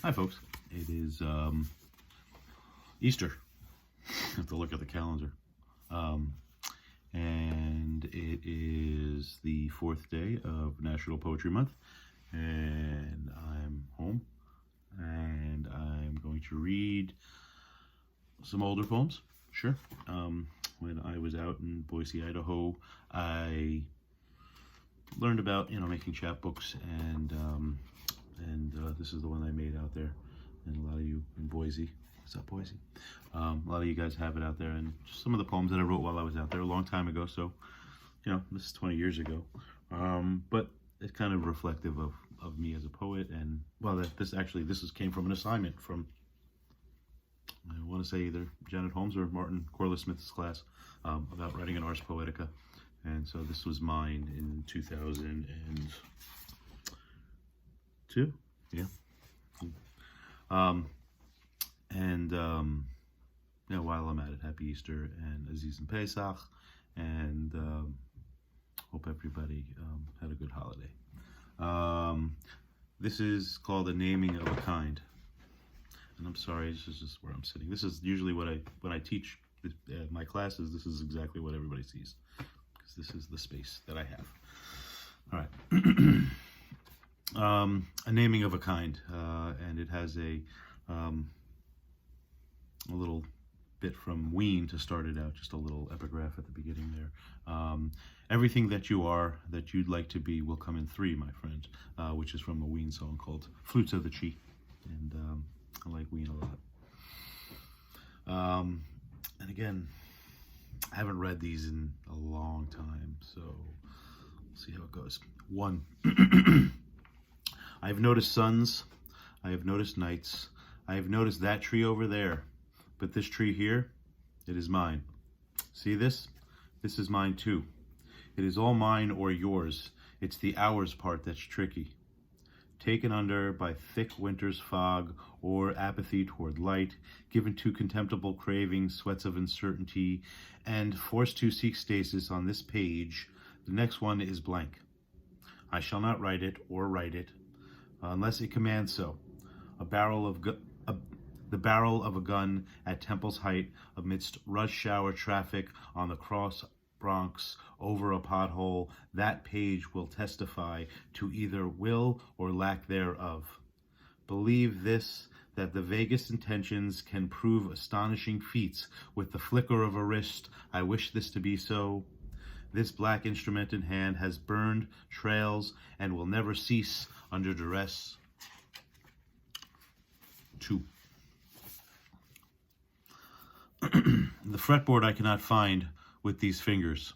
Hi folks, it is Easter. I have to look at the calendar. And it is the 4th day of National Poetry Month, and I'm home and I'm going to read some older poems. Sure. When I was out in Boise, Idaho, I learned about making chapbooks, and this is the one I made out there, and a lot of you in Boise, what's up Boise? A lot of you guys have it out there, and just some of the poems that I wrote while I was out there a long time ago. So this is 20 years ago, but it's kind of reflective of me as a poet. And well, this came from an assignment from, I want to say, either Janet Holmes or Martin Corliss Smith's class, about writing an Ars Poetica. And so this was mine in 2002. Yeah. While I'm at it, Happy Easter and Aziz and Pesach, and hope everybody had a good holiday. This is called A Naming of a Kind. And I'm sorry, this is just where I'm sitting. This is usually when I teach my classes, this is exactly what everybody sees, because this is the space that I have. All right. A Naming of a Kind, and it has a little bit from Ween to start it out, just a little epigraph at the beginning there. Everything that you are, that you'd like to be, will come in three, my friend, which is from a Ween song called Flutes of the Chi, and I like Ween a lot. And again, I haven't read these in a long time, so we'll see how it goes. 1. I have noticed suns, I have noticed nights, I have noticed that tree over there, but this tree here, it is mine. See this? This is mine too. It is all mine or yours. It's the ours part that's tricky. Taken under by thick winter's fog or apathy toward light, given to contemptible cravings, sweats of uncertainty, and forced to seek stasis on this page, the next one is blank. I shall not write it or write it, unless it commands so. The barrel of a gun at Temple's Height amidst rush hour traffic on the cross Bronx over a pothole, that page will testify to either will or lack thereof. Believe this, that the vaguest intentions can prove astonishing feats with the flicker of a wrist. I wish this to be so. This black instrument in hand has burned trails and will never cease under duress. 2. The fretboard I cannot find with these fingers.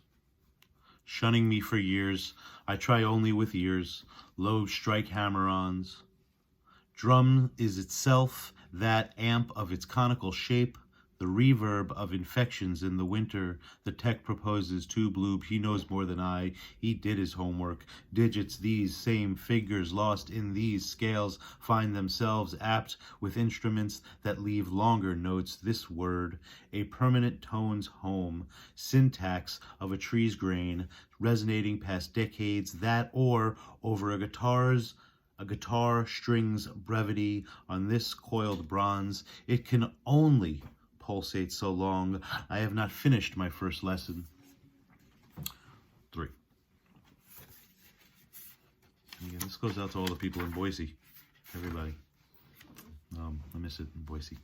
Shunning me for years, I try only with ears, low strike hammer-ons. Drum is itself that amp of its conical shape, the reverb of infections in the winter. The tech proposes to Bloob. He knows more than I. He did his homework. Digits, these same figures lost in these scales, find themselves apt with instruments that leave longer notes. This word, a permanent tone's home, syntax of a tree's grain, resonating past decades, that or over a guitar strings brevity on this coiled bronze. It can only pulsate so long. I have not finished my first lesson. 3. And again, this goes out to all the people in Boise. Everybody. I miss it in Boise.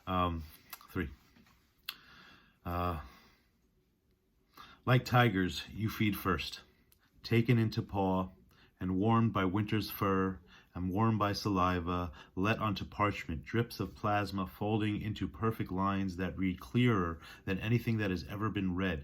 3. Like tigers, you feed first, taken into paw, and warmed by winter's fur, and warmed by saliva, let onto parchment, drips of plasma folding into perfect lines that read clearer than anything that has ever been read.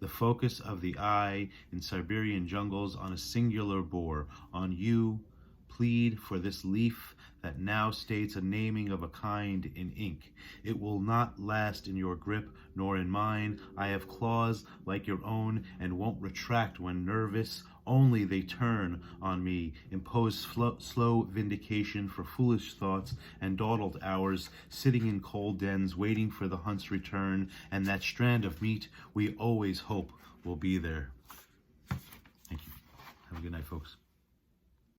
The focus of the eye in Siberian jungles on a singular bore, on you, plead for this leaf that now states a naming of a kind in ink. It will not last in your grip, nor in mine. I have claws like your own and won't retract when nervous. Only they turn on me, impose slow vindication for foolish thoughts and dawdled hours, sitting in cold dens, waiting for the hunt's return, and that strand of meat we always hope will be there. Thank you. Have a good night, folks.